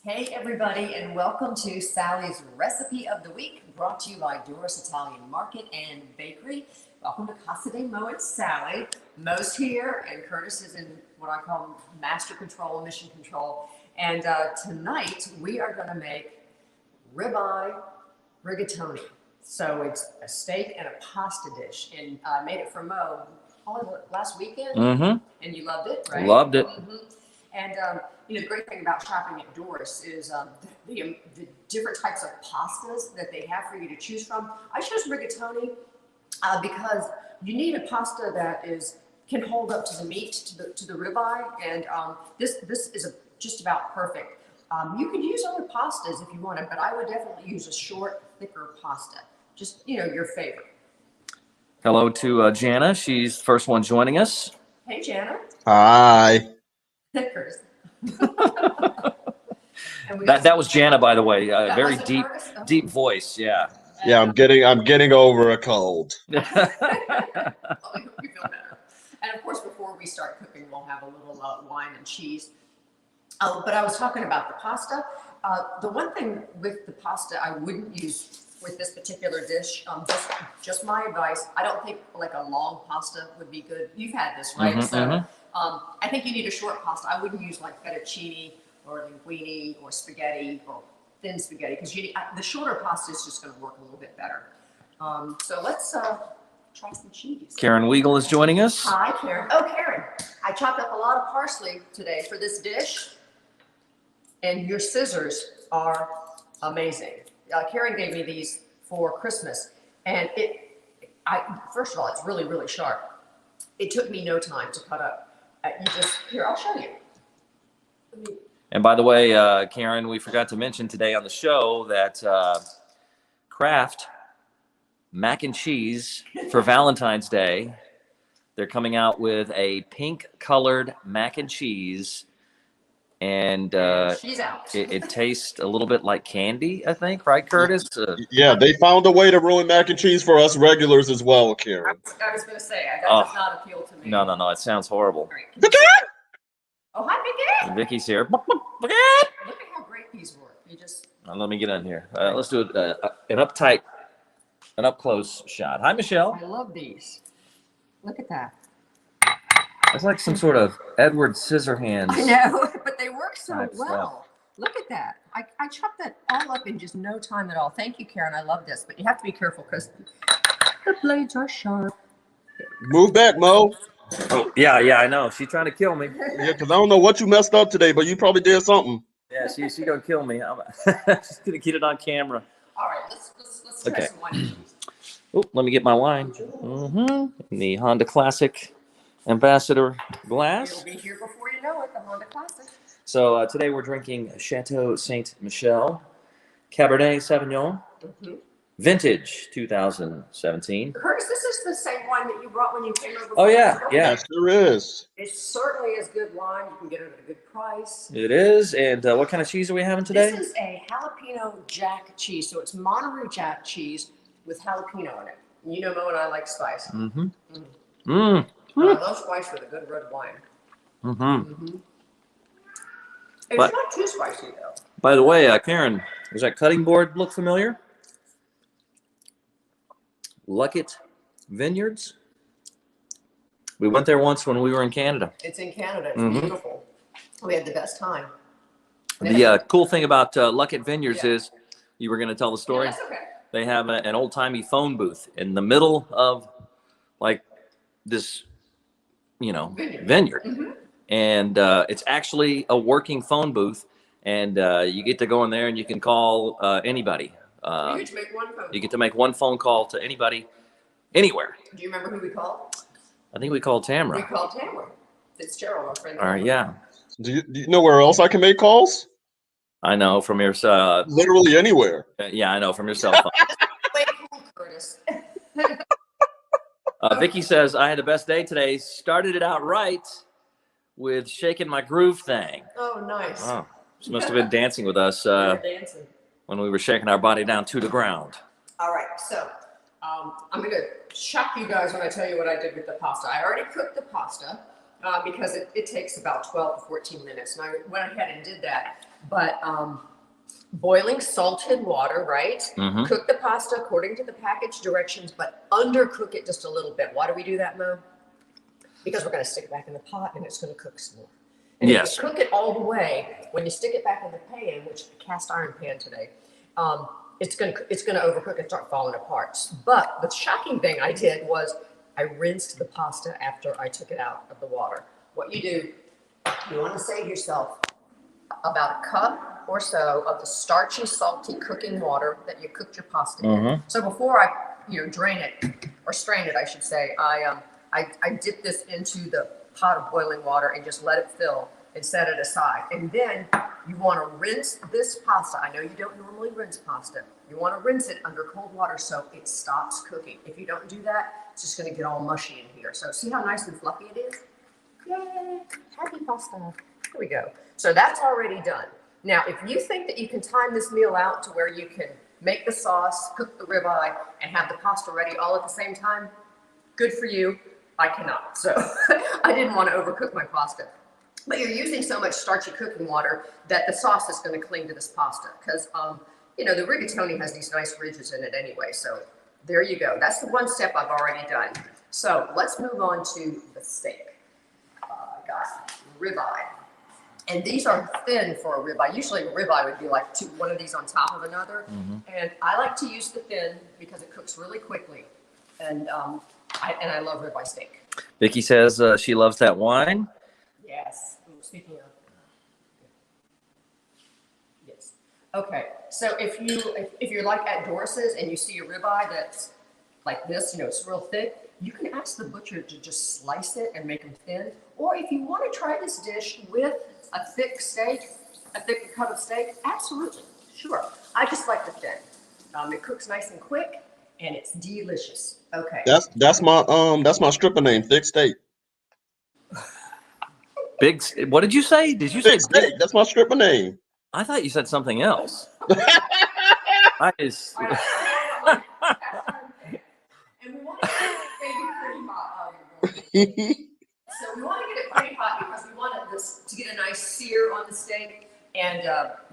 Hey everybody, and welcome to Sally's Recipe of the Week, brought to you by Doris Italian Market and Bakery. Welcome to Casa de Mo. It's Sally. Mo's here, and Curtis is in what I call master control, mission control. And tonight we are going to make Ribeye Rigatoni. So it's a steak and a pasta dish, and I made it for Mo last weekend, and you loved it, right? Loved it. And the great thing about shopping at Doris is the different types of pastas that they have for you to choose from. I chose rigatoni because you need a pasta that can hold up to the meat, to the ribeye, and this is just about perfect. You could use other pastas if you wanted, but I would definitely use a short, thicker pasta. Just your favorite. Hello to Jana. She's the first one joining us. Hey, Jana. Hi. Thickers. That was Jana, by the way. Very deep voice. Yeah. Yeah, I'm getting over a cold. Well, I hope you feel better. And of course, before we start cooking, we'll have a little wine and cheese. But I was talking about the pasta. The one thing with the pasta I wouldn't use with this particular dish, just my advice, I don't think like a long pasta would be good. You've had this, right? I think you need a short pasta. I wouldn't use like fettuccine or linguine or spaghetti or thin spaghetti because the shorter pasta is just going to work a little bit better. So let's try some cheese. Karen Weigel is joining us. Hi, Karen. Oh, Karen, I chopped up a lot of parsley today for this dish, and your scissors are amazing. Karen gave me these for Christmas, and first of all, it's really, really sharp. It took me no time to cut up. Here, I'll show you. And by the way, Karen, we forgot to mention today on the show that Kraft mac and cheese for Valentine's Day, they're coming out with a pink colored mac and cheese. And she's out. it tastes a little bit like candy, I think, right, Curtis? Yeah, they found a way to ruin mac and cheese for us regulars as well, Karen. I was going to say, that does not appeal to me. No, it sounds horrible. Right. Oh, hi, Vicky. Vicky's here. Look at how great these work. Let me get in here. Let's do an up close shot. Hi, Michelle. I love these. Look at that. It's like some sort of Edward Scissorhands. I know, but they work so well. Stuff. Look at that. I chopped that all up in just no time at all. Thank you, Karen. I love this, but you have to be careful because the blades are sharp. Move back, Mo. Oh, yeah, I know. She's trying to kill me. Yeah, because I don't know what you messed up today, but you probably did something. Yeah, she's going to kill me. She's going to get it on camera. All right, let's try some wine. Oh, let me get my wine. The Honda Classic Ambassador glass. It'll be here before you know it, the Honda Classic. So today we're drinking Chateau Saint Michelle Cabernet Sauvignon, Vintage 2017. Curtis, this is the same wine that you brought when you came over. Oh yeah. It sure is. It certainly is good wine. You can get it at a good price. It is. And what kind of cheese are we having today? This is a jalapeno jack cheese. So it's Monterey Jack cheese with jalapeno in it. You know Mo and I like spice. I love spice with a good red wine. It's not too spicy though. By the way, Karen, does that cutting board look familiar? Luckett Vineyards. We went there once when we were in Canada. It's in Canada. It's beautiful. We had the best time. The cool thing about Luckett Vineyards is, you were going to tell the story? Yeah, that's okay. They have an old-timey phone booth in the middle of like this, vineyard. And it's actually a working phone booth, and you get to go in there and you can call anybody. You get to make one phone call. You get to make one phone call to anybody, anywhere. Do you remember who we called? I think we called Tamara. We called Tamara Fitzgerald, our friend. All right, yeah. Do you know where else I can make calls? I know from your literally anywhere. Yeah, I know from your cell phone. Way cool, Curtis. Vicky says, I had the best day today. Started it out right with shaking my groove thing. Oh, nice. Oh, she must have been dancing with us Dancing. when we were shaking our body down to the ground. All right, so I'm going to shock you guys when I tell you what I did with the pasta. I already cooked the pasta because it takes about 12 to 14 minutes, and I went ahead and did that. But boiling salted water, right? Mhm. Cook the pasta according to the package directions, but undercook it just a little bit. Why do we do that, Mo? Because we're going to stick it back in the pot and it's going to cook some more. And Yes. if you cook it all the way, when you stick it back in the pan, which is a cast iron pan today, it's going to overcook and start falling apart. But the shocking thing I did was I rinsed the pasta after I took it out of the water. What you do, you want to save yourself about a cup or so of the starchy, salty cooking water that you cooked your pasta in. So before I, drain it or strain it, I should say, I dip this into the pot of boiling water and just let it fill and set it aside. And then you want to rinse this pasta. I know you don't normally rinse pasta. You want to rinse it under cold water so it stops cooking. If you don't do that, it's just going to get all mushy in here. So see how nice and fluffy it is? Yay, happy pasta. Here we go. So that's already done. Now, if you think that you can time this meal out to where you can make the sauce, cook the ribeye, and have the pasta ready all at the same time, good for you. I cannot. So I didn't want to overcook my pasta. But you're using so much starchy cooking water that the sauce is going to cling to this pasta because, the rigatoni has these nice ridges in it anyway. So there you go. That's the one step I've already done. So let's move on to the steak. I got ribeye. And these are thin for a ribeye. Usually a ribeye would be like one of these on top of another. And I like to use the thin because it cooks really quickly. And I love ribeye steak. Vicky says she loves that wine. Yes. Speaking of. Yes. Okay. So if you're like at Doris's and you see a ribeye that's like this, it's real thick, you can ask the butcher to just slice it and make them thin. Or if you want to try this dish with a thick cut of steak, absolutely, sure. I just like the thin. It cooks nice and quick, and it's delicious. Okay. That's my stripper name, Thick Steak. Big. What did you say? Did you say Thick Steak? That's my stripper name. I thought you said something else. I just. And we want to get it pretty hot. So we want to get it pretty hot because we want this to get a nice sear on the steak. And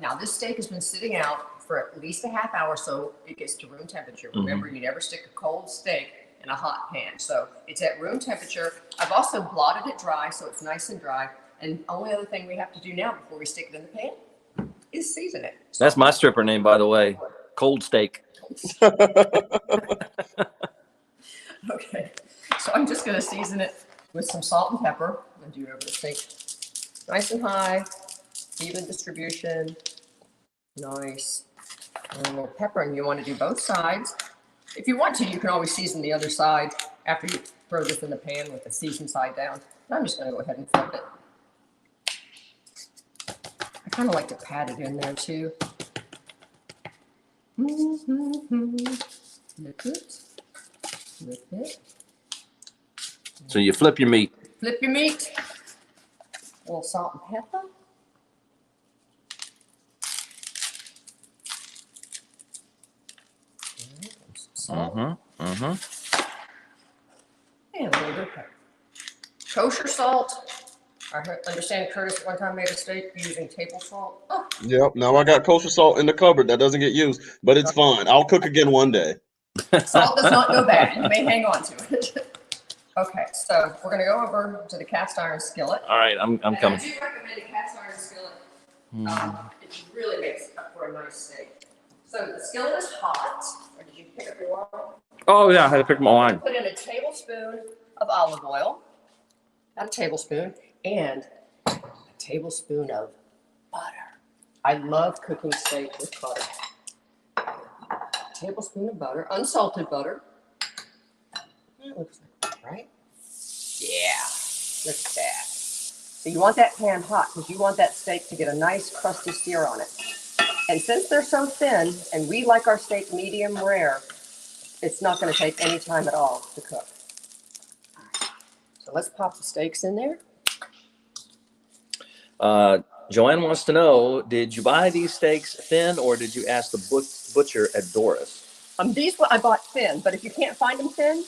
now this steak has been sitting out for at least a half hour, so it gets to room temperature. Remember, you never stick a cold steak in a hot pan. So it's at room temperature. I've also blotted it dry, so it's nice and dry. And the only other thing we have to do now before we stick it in the pan is season it. So That's my stripper name, by the way. Cold steak. Okay, so I'm just going to season it with some salt and pepper. I'm going to do it over the steak. Nice and high, even distribution. Nice. And a little pepper, and you want to do both sides. If you want to, you can always season the other side after you throw this in the pan with the seasoned side down. And I'm just going to go ahead and flip it. I kind of like to pat it in there too. Flip it. Flip it. So you flip your meat. Flip your meat. A little salt and pepper. Salt. And a little bit of pepper. Kosher salt. I understand Curtis at one time made a steak using table salt. Oh. Yep. Now I got kosher salt in the cupboard that doesn't get used, but it's fine. I'll cook again one day. Salt does not go bad. You may hang on to it. Okay, so we're going to go over to the cast iron skillet. All right, I'm coming. I do recommend a cast iron skillet. It really makes up for a nice steak. So the skillet is hot. Or did you pick up your oil? Oh yeah, I had to pick my wine. Put in a tablespoon of olive oil, not a tablespoon, and a tablespoon of butter. I love cooking steak with butter. Tablespoon of butter, unsalted butter. It looks like that, right? Yeah, look at that. So you want that pan hot because you want that steak to get a nice crusty sear on it. And since they're so thin, and we like our steak medium rare, it's not going to take any time at all to cook. All right. So let's pop the steaks in there. Joanne wants to know, did you buy these steaks thin or did you ask the butcher at Doris? These I bought thin, but if you can't find them thin,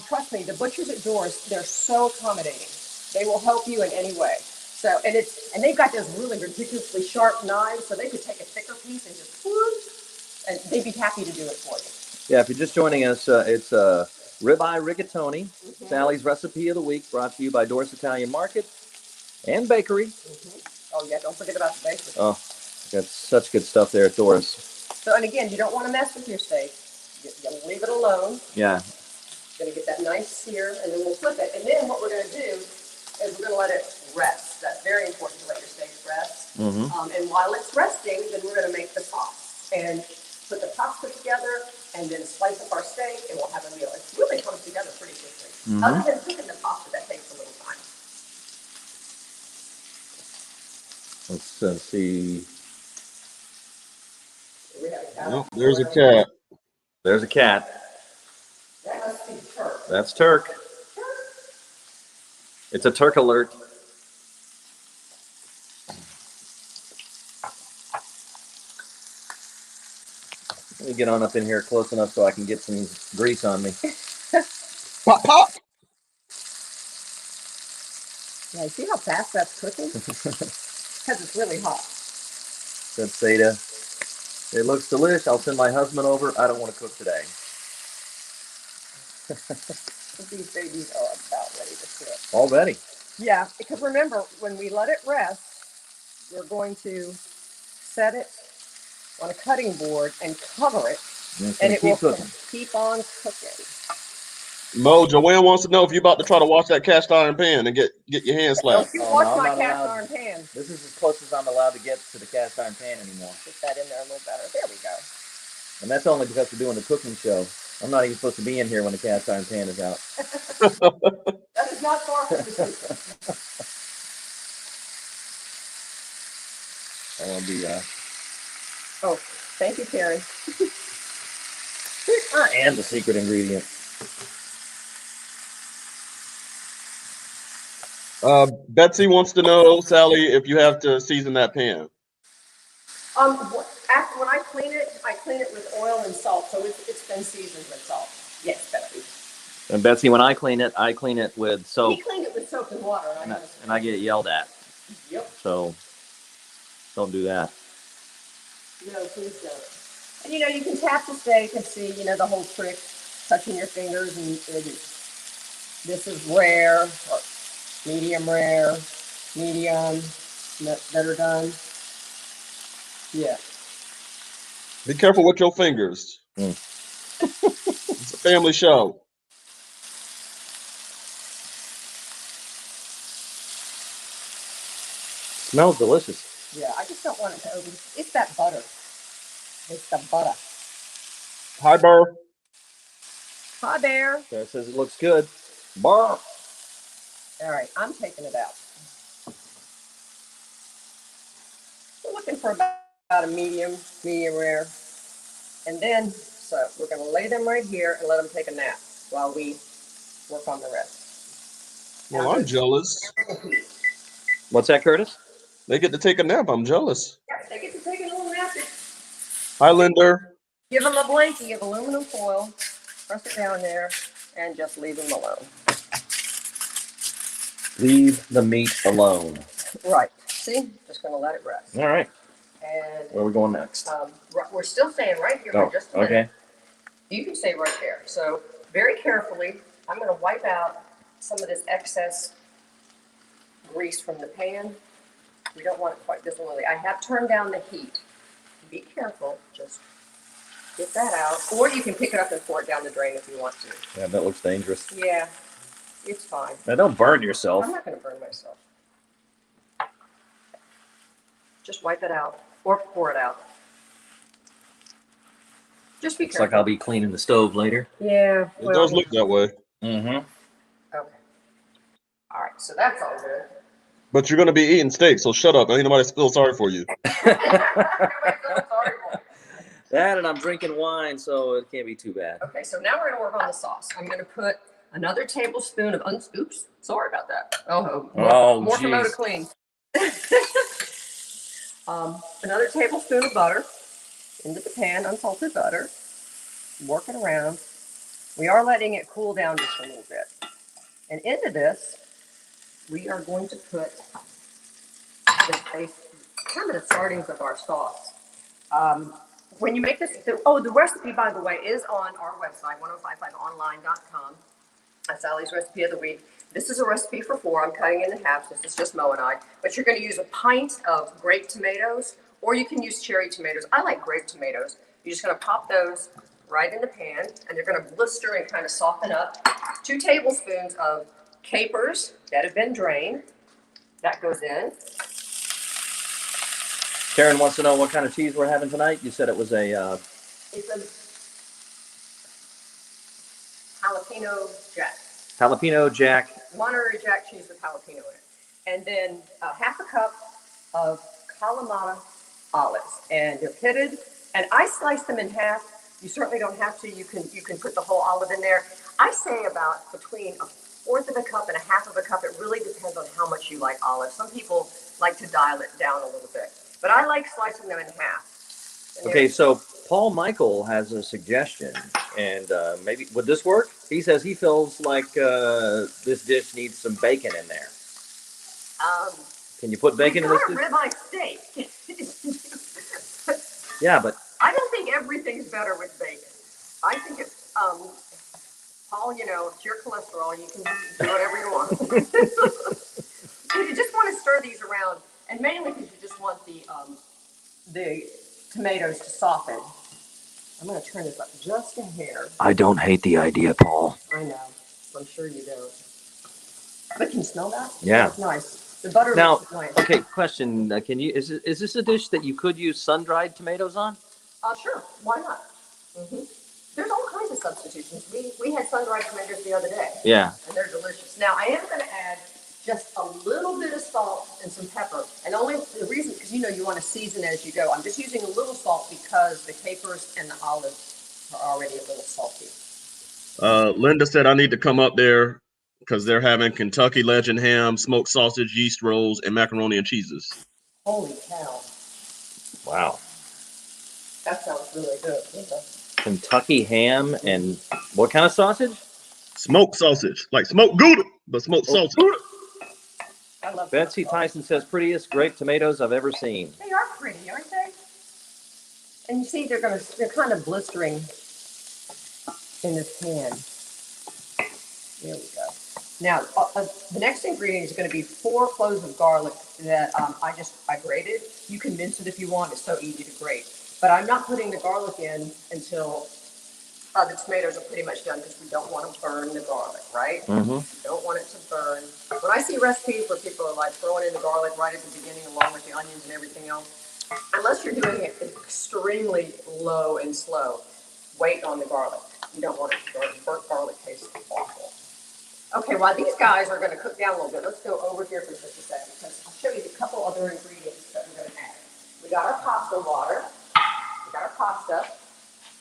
trust me, the butchers at Doris, they're so accommodating. They will help you in any way. So, and they've got those really ridiculously sharp knives, so they could take a thicker piece and just whoop, and they'd be happy to do it for you. Yeah, if you're just joining us, it's Ribeye Rigatoni, Sally's Recipe of the Week, brought to you by Doris Italian Market and Bakery. Oh yeah, don't forget about the bakery. Oh, got such good stuff there at Doris. So, and again, you don't want to mess with your steak. You leave it alone. Yeah. Going to get that nice sear, and then we'll flip it. And then what we're going to do is we're going to let it rest. That's very important to let your steak rest. And while it's resting, then we're going to make the sauce and put the pasta together, and then slice up our steak, and we'll have a meal. It really comes together pretty quickly. Other than cooking the pasta, that takes a little time. Let's see. We have a cat. Oh, there's a cat. There's a cat. That must be Turk. That's Turk. It's a Turk alert. Let me get on up in here close enough so I can get some grease on me. Pop, pop. Yeah, see how fast that's cooking? Because it's really hot. Said Seda. It looks delish. I'll send my husband over. I don't want to cook today. These babies are about ready to cook. Already. Yeah, because remember, when we let it rest, we're going to set it on a cutting board and cover it, and it will keep on cooking. Mo, Joanne wants to know if you're about to try to wash that cast iron pan and get your hand slapped. Don't you watch my cast iron pan. This is as close as I'm allowed to get to the cast iron pan anymore. Get that in there a little better. There we go. And that's only because we're doing a cooking show. I'm not even supposed to be in here when the cast iron pan is out. That is not far from the truth. I want to be, Oh, thank you, Karen. and the secret ingredient. Betsy wants to know, Sally, if you have to season that pan. After when I clean it with oil and salt, so it's been seasoned with salt. Yes, Betsy. And Betsy, when I clean it with soap. He cleaned it with soap and water. And I get yelled at. Yep. So don't do that. No, please don't. And you can tap the steak and see, the whole trick, touching your fingers, and this is rare, or medium rare, medium, that are done. Yeah. Be careful with your fingers. It's a family show. Smells delicious. Yeah, I just don't want it to over. It's that butter. It's the butter. Hi, Burr. Hi there. Sarah says it looks good. Bar. All right, I'm taking it out. We're looking for about a medium rare. And then, so we're going to lay them right here and let them take a nap while we work on the rest. Well, I'm jealous. What's that, Curtis? They get to take a nap. I'm jealous. Yeah, they get to take a little nap. Hi, Linder. Give them a blankie of aluminum foil, press it down there, and just leave them alone. Leave the meat alone. Right. See? Just going to let it rest. All right. And where are we going next? We're still staying right here for just a minute. Okay. You can stay right there. So very carefully, I'm going to wipe out some of this excess grease from the pan. We don't want it quite this oily. I have turned down the heat. Be careful. Just get that out. Or you can pick it up and pour it down the drain if you want to. Yeah, that looks dangerous. Yeah, it's fine. Now, don't burn yourself. I'm not going to burn myself. Just wipe it out or pour it out. Just be Looks careful. like I'll be cleaning the stove later. Yeah. It does look that way. Mm-hmm. Okay. All right, so that's all good. But you're going to be eating steak, so shut up. Ain't nobody feel sorry for you. That and I'm drinking wine, so it can't be too bad. Okay, so now we're going to work on the sauce. I'm going to put another tablespoon of oops, sorry about that. More from Mo to clean. Another tablespoon of butter into the pan, unsalted butter. Work it around. We are letting it cool down just a little bit. And into this, we are going to put the base, kind of the startings of our sauce. When you make this, the recipe, by the way, is on our website, 1055online.com. Sally's recipe of the week. This is a recipe for 4. I'm cutting it in half. This is just Mo and I. But you're going to use a pint of grape tomatoes, or you can use cherry tomatoes. I like grape tomatoes. You're just going to pop those right in the pan, and they're going to blister and kind of soften up. 2 tablespoons of capers that have been drained. That goes in. Karen wants to know what kind of cheese we're having tonight. You said it was a... It's a jalapeno jack. Jalapeno jack. Monterey Jack cheese with jalapeno in it. And then half a cup of Kalamata olives. And they're pitted. And I slice them in half. You certainly don't have to. You can put the whole olive in there. I say about between a fourth of a cup and a half of a cup. It really depends on how much you like olives. Some people like to dial it down a little bit. But I like slicing them in half. And Okay, so Paul Michael has a suggestion, and maybe would this work? He says he feels like this dish needs some bacon in there. Can you put bacon in this dish? Ribeye steak. Yeah, but I don't think everything's better with bacon. I think it's Paul. It's your cholesterol. You can do whatever you want. You just want to stir these around, and mainly because you just want the tomatoes to soften. I'm going to turn this up just a hair. I don't hate the idea, Paul. I know. I'm sure you don't. But can you smell that? Yeah. It's nice. The butter Now, is nice. okay, question. Is this a dish that you could use sun-dried tomatoes on? Sure. Why not? Mm-hmm. There's all kinds of substitutions. We had sun-dried tomatoes the other day. Yeah. And they're delicious. Now, I am going to add just a little bit of salt and some pepper. And only the reason, because you want to season as you go. I'm just using a little salt because the capers and the olives are already a little salty. Linda said I need to come up there because they're having Kentucky Legend ham, smoked sausage, yeast rolls, and macaroni and cheeses. Holy cow. Wow. That sounds really good. Linda. Kentucky ham and what kind of sausage? Smoked sausage, like smoked Gouda, but smoked sausage. I love Betsy Tyson says prettiest grape tomatoes I've ever seen. They are pretty, aren't they? And you see, they're kind of blistering in this pan. There we go. Now, the next ingredient is going to be 4 cloves of garlic that I grated. You can mince it if you want. It's so easy to grate. But I'm not putting the garlic in until the tomatoes are pretty much done because we don't want to burn the garlic, right? Mm-hmm. We don't want it to burn. When I see recipes where people are like throwing in the garlic right at the beginning along with the onions and everything else, unless you're doing it extremely low and slow, wait on the garlic. You don't want it to burn. Burnt garlic tastes awful. Okay, while these guys are going to cook down a little bit, let's go over here for just a second because I'll show you a couple other ingredients that we're going to add. We got our pasta water. We got our pasta.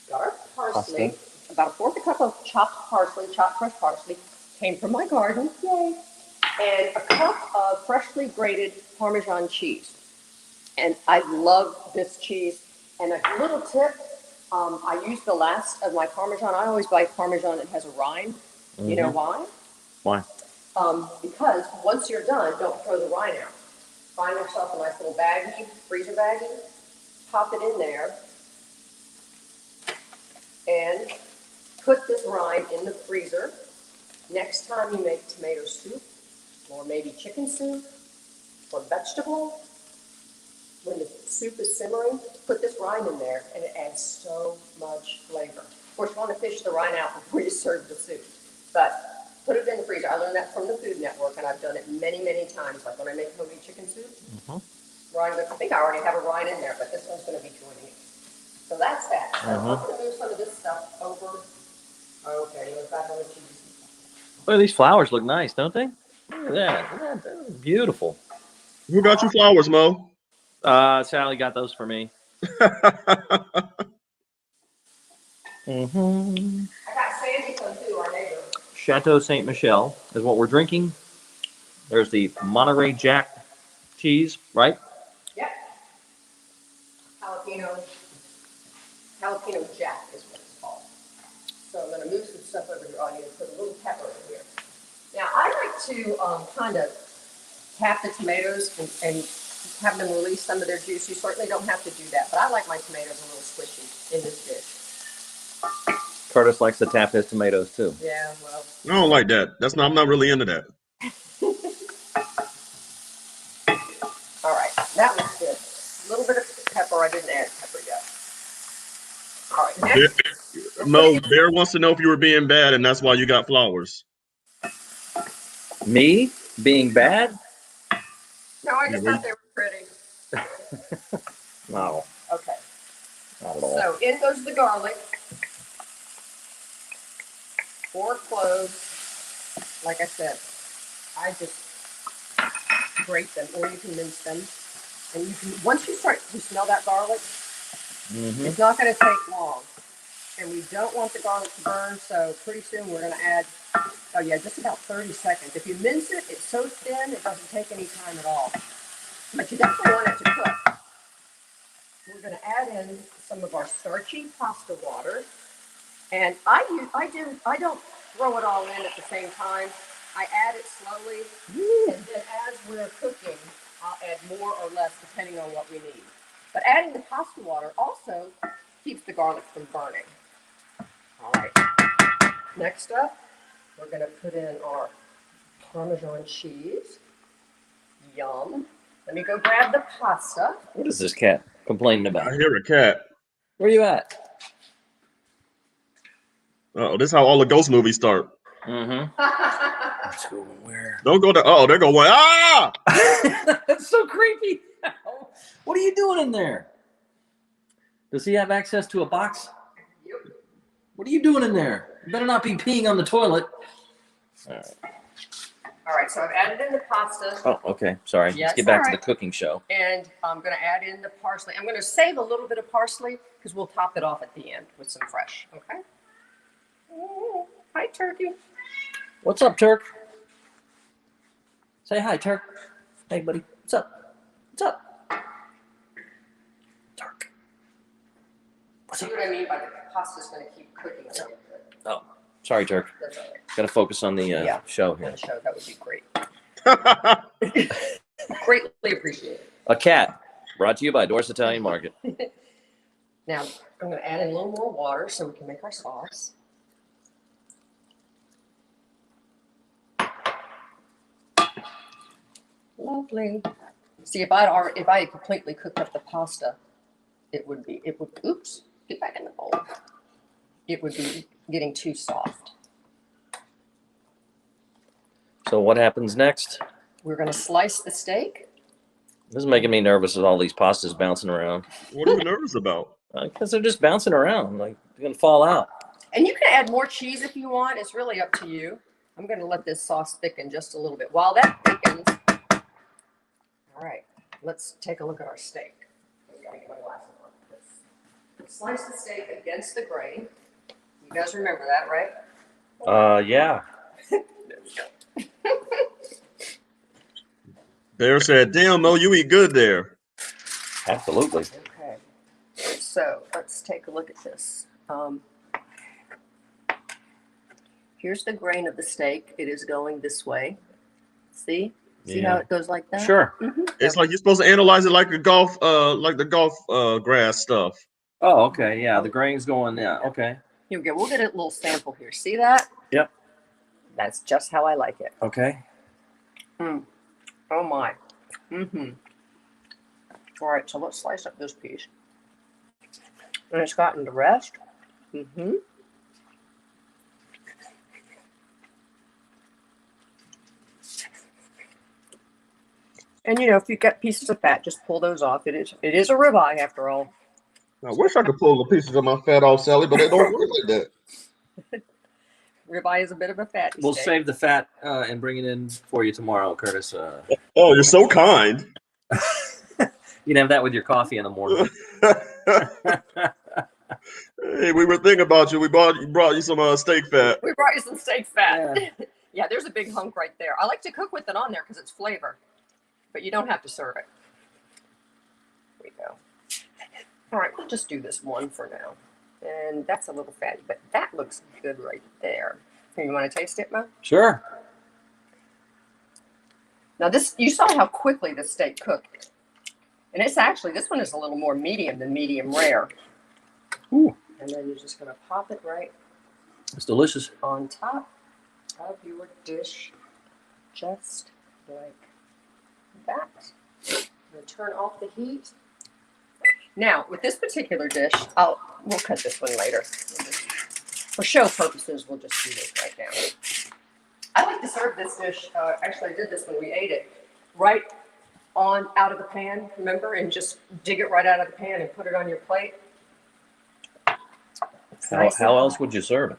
We got our parsley. About a fourth a cup of chopped fresh parsley. Came from my garden. Yay. And a cup of freshly grated Parmesan cheese. And I love this cheese. And a little tip, I use the last of my Parmesan. I always buy Parmesan that has a rind. Mm-hmm. You know why? Why? Because once you're done, don't throw the rind out. Find yourself a nice little baggie, freezer baggie, pop it in there, and put this rind in the freezer. Next time you make tomato soup, or maybe chicken soup, or vegetable, when the soup is simmering, put this rind in there, and it adds so much flavor. Of course, you want to fish the rind out before you serve the soup, but put it in the freezer. I learned that from the Food Network, and I've done it many, many times. Like when I make homemade chicken soup, rind. I think I already have a rind in there, but this one's going to be joining it. So that's that. So I'm going to move some of this stuff over. Okay, goes back on the cheese. Well, these flowers look nice, don't they? Look at that. That's beautiful. Who got you flowers, Mo? Sally got those for me. I got Sandy some too, our neighbor. Chateau Saint Michel is what we're drinking. There's the Monterey Jack cheese, right? Yep. Jalapeno Jack is what it's called. So I'm going to move some stuff over here on you and put a little pepper in here. Now I like to kind of tap the tomatoes and have them release some of their juice. You certainly don't have to do that, but I like my tomatoes a little squishy in this dish. Curtis likes to tap his tomatoes too. Yeah, well. I don't like that. I'm not really into that. All right, that was good. A little bit of pepper. I didn't add pepper yet. All right, next. Mo, Bear wants to know if you were being bad, and that's why you got flowers. Me being bad? No, I just thought they were pretty. No, Okay. not at all. So in goes the garlic. 4 cloves. Like I said, I just grate them, or you can mince them. And you can, once you start to smell that garlic, it's not going to take long. And we don't want the garlic to burn, so pretty soon we're going to add, oh yeah, just about 30 seconds. If you mince it, it's so thin, it doesn't take any time at all. But you definitely want it to cook. We're going to add in some of our starchy pasta water. And I don't throw it all in at the same time. I add it slowly, and then as we're cooking, I'll add more or less depending on what we need. But adding the pasta water also keeps the garlic from burning. All right. Next up, we're going to put in our Parmesan cheese. Yum. Let me go grab the pasta. What is this cat complaining I about? hear a cat. Where you at? Oh, this is how all the ghost movies start. Let's go where? Don't go to. Oh, they're going. Ah! That's so creepy. What are you doing in there? Does he have access to a box? Yep. What are you doing in there? You better not be peeing on the toilet. All right. All right, so I've added in the pasta. Oh, okay. Sorry. Yeah, Let's get it's back all to right. the cooking show. And I'm going to add in the parsley. I'm going to save a little bit of parsley because we'll top it off at the end with some fresh. Okay. Ooh, hi, turkey. What's up, Turk? Say hi, Turk. Hey, buddy. What's up? What's up? Turk. What's See up? what I mean by the pasta's going to keep cooking a little bit. Oh, sorry, Turk. That's all right. Got to focus on the Yeah. show On here. the show, that would be great. Greatly appreciated. A cat. Brought to you by Dorset Italian Market. Now, I'm going to add in a little more water so we can make our sauce. Lovely. See, if I had completely cooked up the pasta, it would, oops, get back in the bowl. It would be getting too soft. So what happens next? We're going to slice the steak. This is making me nervous with all these pastas bouncing around. What are you nervous about? Because they're just bouncing around. Like, they're going to fall out. And you can add more cheese if you want. It's really up to you. I'm going to let this sauce thicken just a little bit. While that thickens, all right, let's take a look at our steak. I gotta get my glasses on. Slice the steak against the grain. You guys remember that, right? Yeah. Bear said, "Damn, Mo, you eat good there." Absolutely. Okay. So let's take a look at this. Here's the grain of the steak. It is going this way. See? See how it goes like that? Sure. Mm-hmm. It's like you're supposed to analyze it like the golf grass stuff. Oh, okay. Yeah, the grain's going. Yeah, okay. Here we go. We'll get a little sample here. See that? Yep. That's just how I like it. Okay. Oh my. Mm-hmm. All right, so let's slice up this piece. And it's gotten the rest. Mm-hmm. And you know, if you've got pieces of fat, just pull those off. It is a ribeye after all. I wish I could pull the pieces of my fat off, Sally, but it don't work like that. Ribeye is a bit of a fatty We'll steak. save the fat and bring it in for you tomorrow, Curtis. Oh, you're so kind. You can have that with your coffee in the morning. Hey, we were thinking about you. We brought you some steak fat. We brought you some steak fat. Yeah. Yeah, there's a big hunk right there. I like to cook with it on there because it's flavor, but you don't have to serve it. There we go. All right, we'll just do this one for now. And that's a little fatty, but that looks good right there. Here, you want to taste it, Mo? Sure. Now this, you saw how quickly the steak cooked. And it's actually, this one is a little more medium than medium rare. Ooh. And then you're just going to pop it right It's delicious. on top of your dish, just like that. I'm going to turn off the heat. Now, with this particular dish, we'll cut this one later. For show purposes, we'll just do this right now. I like to serve this dish, actually I did this when we ate it, right on out of the pan, remember? And just dig it right out of the pan and put it on your plate. How else would you serve it?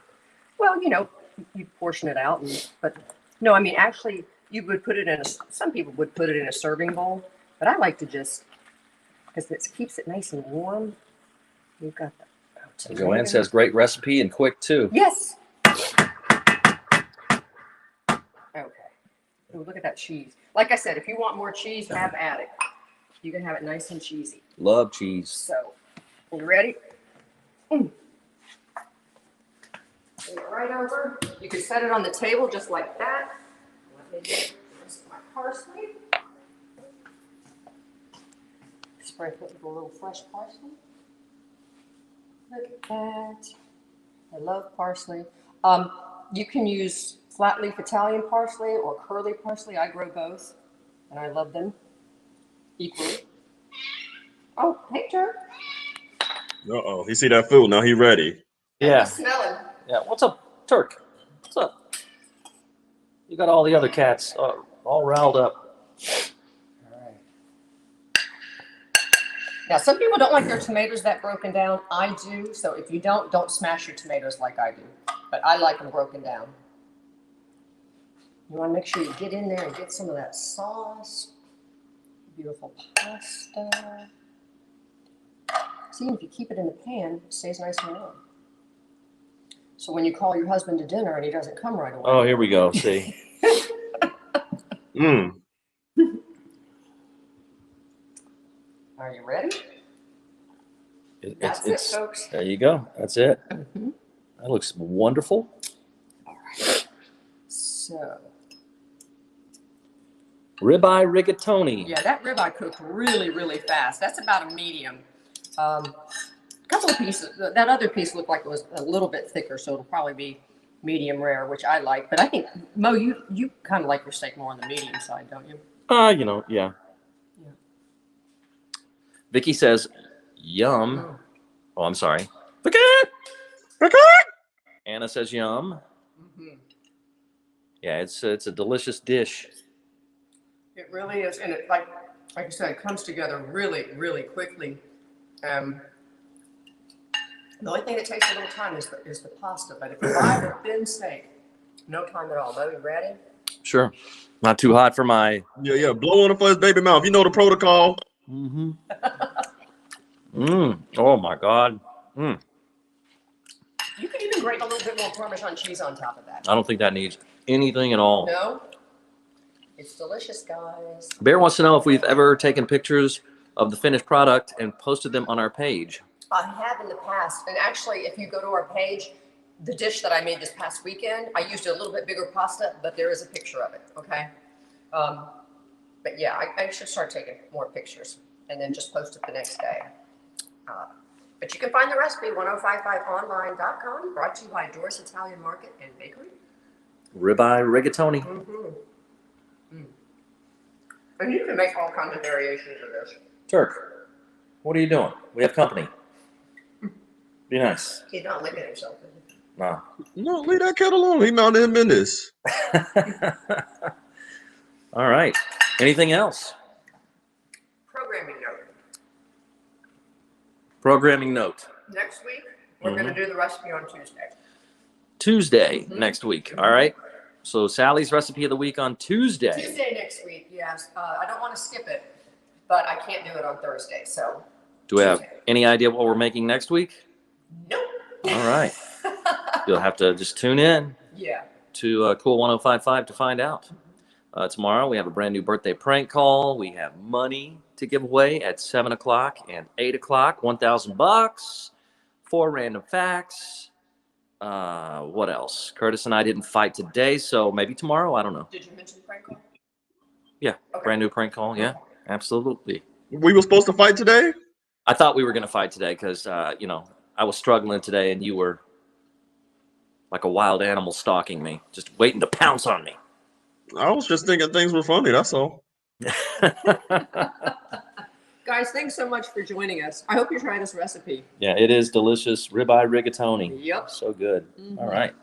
Well, you know, you portion it out, but no, I mean, actually, you would put it in some people would put it in a serving bowl, but I like to just, because it keeps it nice and warm. You've got the. Joanne says great recipe and quick too. Yes. Okay. Ooh, look at that cheese. Like I said, if you want more cheese, have at it. You can have it nice and cheesy. Love cheese. So, you ready? Bring it right over. You can set it on the table just like that. Let me get my parsley. Sprinkle it with a little fresh parsley. Look at that. I love parsley. You can use flat leaf Italian parsley or curly parsley. I grow both, and I love them equally. Oh, hey, Turk. Uh-oh, he see that food, now he ready. Yeah. Smelling. Yeah. What's up, Turk? What's up? You got all the other cats all riled up. All right. Now, some people don't like their tomatoes that broken down. I do. So if you don't smash your tomatoes like I do. But I like them broken down. You want to make sure you get in there and get some of that sauce. Beautiful pasta. See, if you keep it in the pan, it stays nice and warm. So when you call your husband to dinner and he doesn't come right away. Oh, here we go. See. Are you ready? It's, That's it, folks. There you go. That's it. Mm-hmm. That looks wonderful. All right. So. Ribeye rigatoni. Yeah, that ribeye cooked really, really fast. That's about a medium. A couple of pieces. That other piece looked like it was a little bit thicker, so it'll probably be medium rare, which I like. But I think, Mo, you kind of like your steak more on the medium side, don't you? Yeah. Vicky says, yum. Oh, I'm sorry. Vicky! Anna says, yum. Mm-hmm. Yeah, it's a delicious dish. It really is, and it like you said, it comes together really, really quickly. The only thing that takes a little time is the pasta. But if you buy the thin steak, no time at all. Mo, you ready? Sure. Not too hot for my. Yeah. Blow on it for his baby mouth. You know the protocol. Mm-hmm. Oh my God. You can even grate a little bit more Parmesan cheese on top of that. I don't think that needs anything at all. No? It's delicious, guys. Bear wants to know if we've ever taken pictures of the finished product and posted them on our page. I have in the past, and actually, if you go to our page, the dish that I made this past weekend, I used a little bit bigger pasta, but there is a picture of it, okay? But yeah, I should start taking more pictures and then just post it the next day. But you can find the recipe, 1055online.com, brought to you by Doris Italian Market and Bakery. Ribeye rigatoni. And you can make all kinds of variations of this. Turk, what are you doing? We have company. Be nice. He's not licking himself, is he? No. No, leave that cat alone. He minded his business. All right. Anything else? Programming note. Next week, we're going to do the recipe on Tuesday next week. All right. So Sally's recipe of the week on Tuesday. Tuesday next week, yes. I don't want to skip it, but I can't do it on Thursday. So. Do we have any idea what we're making next week? Nope. All right. You'll have to just tune in. Yeah. To Cool 1055 to find out. Tomorrow we have a brand new birthday prank call. We have money to give away at 7 o'clock and 8 o'clock. $1,000. 4 random facts. What else? Curtis and I didn't fight today, so maybe tomorrow. I don't know. Did you mention the prank call? Yeah. Okay. Brand new prank call. Yeah, absolutely. We were supposed to fight today? I thought we were going to fight today because, you know, I was struggling today and you were like a wild animal stalking me, just waiting to pounce on me. I was just thinking things were funny, that's all. Guys, thanks so much for joining us. I hope you try this recipe. Yeah, it is delicious. Ribeye rigatoni. Yep. So good. Mhm. All right.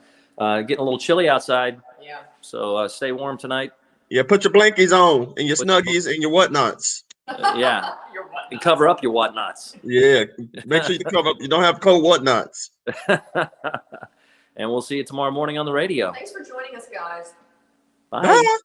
Getting a little chilly outside, Yeah. so stay warm tonight. Yeah, put your blankies on and your Put- snuggies and your whatnots. Yeah. Your whatnots. And cover up your whatnots. Yeah, make sure you cover up. You don't have cold whatnots. And we'll see you tomorrow morning on the radio. Thanks for joining us, guys. Bye. Bye.